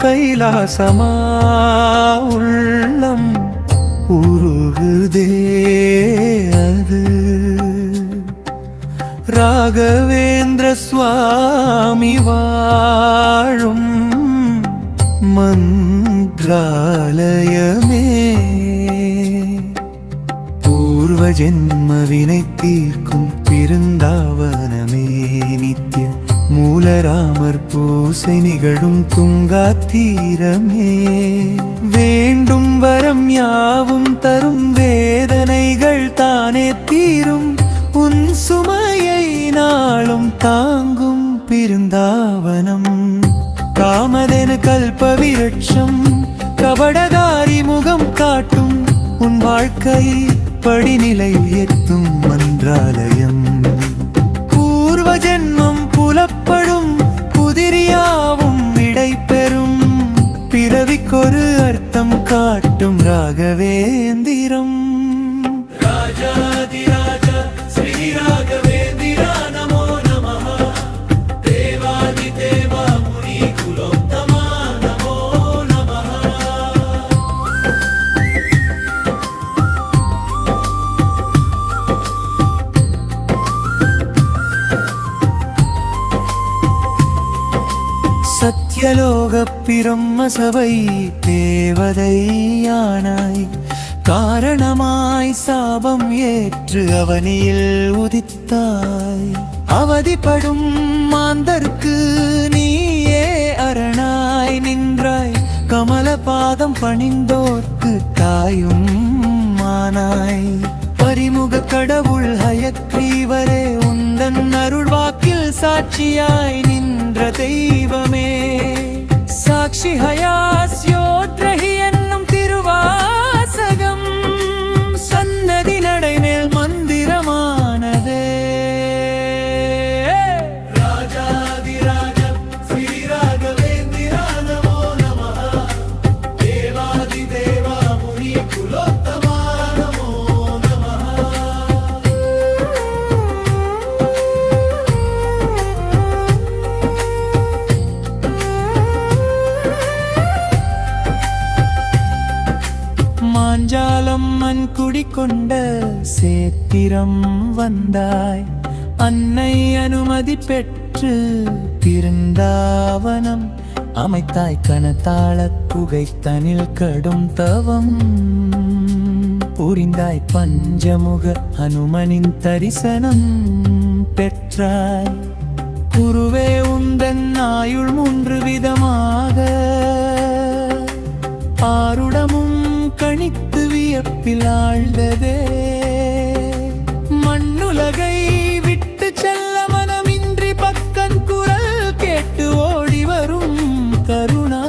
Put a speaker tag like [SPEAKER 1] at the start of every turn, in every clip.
[SPEAKER 1] கைலாசமா உள்ளம் உருகுதே அது ராகவேந்திர சுவாமி வாழும் மந்திராலயமே பூர்வ ஜென்ம வினை தீர்க்கும் பிருந்தாவனமே நித்ய மூலராமர் பூசை நிகழும் துங்கா தீரமே வேண்டும் வரம் யாவும் தரும் வேதனைகள் தானே தீரும் உன் சுமையை நாளும் தாங்கும் பிருந்தாவனம் காமதேனு கல்ப விருட்சம் கபடதாரி முகம் காட்டும் உன் வாழ்க்கை படிநிலை உயர்த்தும் மந்திராலயம் பூர்வ ஜென்மம் புலப்படும் புதிரியாவும் விடை பெறும் பிறவிக்கொரு அர்த்தம் காட்டும் ராகவேந்திரம் ராஜாதிராஜ ஸ்ரீ ராகவேந்திரா நமோ நமः தேவாதி தேவா முனி குலோத்தமா நமோ நமः சத்யலோக பிரம்ம சபை தேவதையானாய் காரணமாய் சாபம் ஏற்று அவனியில் உதித்தாய் அவதிப்படும் மாந்தர்க்கு நீயே அரணாய் நின்றாய் கமல பாதம் பணிந்தோர்க்கு தாயும் மானாய் பரிமுக கடவுள் ஹயக்ரீவரே உந்தன் அருள்வாக்கில் சாட்சியாய் நின்ற தெய்வமே சாட்சி ஹயாஸ்யோத்ரஹி என்னும் திருவாசகம் சன்னதி நடைமேல் மந்திரமானதே ராஜாதிராஜ ஸ்ரீ ராகவேந்திரா நமோ நமः தேவாதி தேவா முனி குலோத்தமா நமோ நமः மாஞ்சாலம் மண் குடிக்கொண்ட சேத்திரம் வந்தாய் அன்னை அனுமதி பெற்று பிருந்தாவனம் அமைத்தாய் கனத்தாள குகைத்தனில் கடும் தவம் புரிந்தாய் பஞ்சமுக அனுமனின் தரிசனம் பெற்றாய் குருவே உந்தன் ஆயுள் 3 விதமாக ஆருடமும் கணித்து வியப்பில் ஆழ்ந்ததே மண்ணுலகை விட்டு செல்ல மனமின்றி பக்கன் குரல் கேட்டு ஓடி வரும் கருணா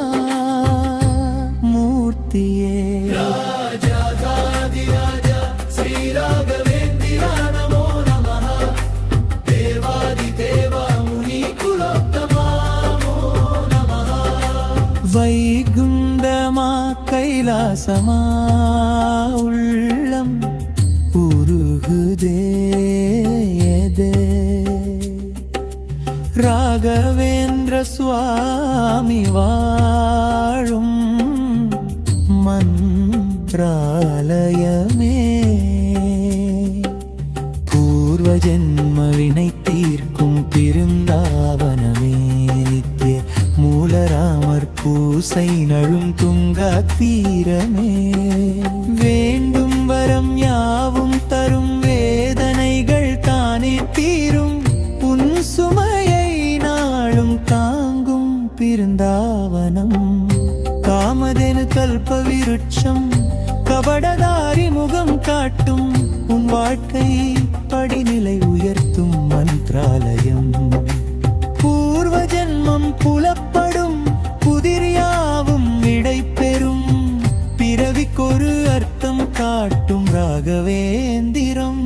[SPEAKER 1] மூர்த்தியே ராஜாதிராஜா ஸ்ரீ ராகவேந்திரா நமோ நமः தேவாதி தேவா முனி குலோத்தமா நமோ நமः வைகுந்தமா கைலாசமா உள்ளம் உருகுதே ராகவேந்திர சுவாமி வாழும் மந்திராலயமே பூர்வ ஜென்ம வினை தீர்க்கும் பிருந்தாவனமே நித்ய மூலராமர் பூசை நழும் துங்கா தீரமே வேண்டும் வரம் யாவும் தரும் வேதனைகள் தானே தீரும் உன் சுமையை நாளும் தாங்கும் பிருந்தாவனம் காமதேனு கல்ப விருட்சம் கபடதாரி முகம் காட்டும் உன் வாழ்க்கை படிநிலை உயர்த்தும் மந்திராலயம் பூர்வ ஜென்மம் புலப்படும் புதிரியாவும் விடை பெறும் பிறவிக்கொரு அர்த்தம் காட்டும் ராகவேந்திரம்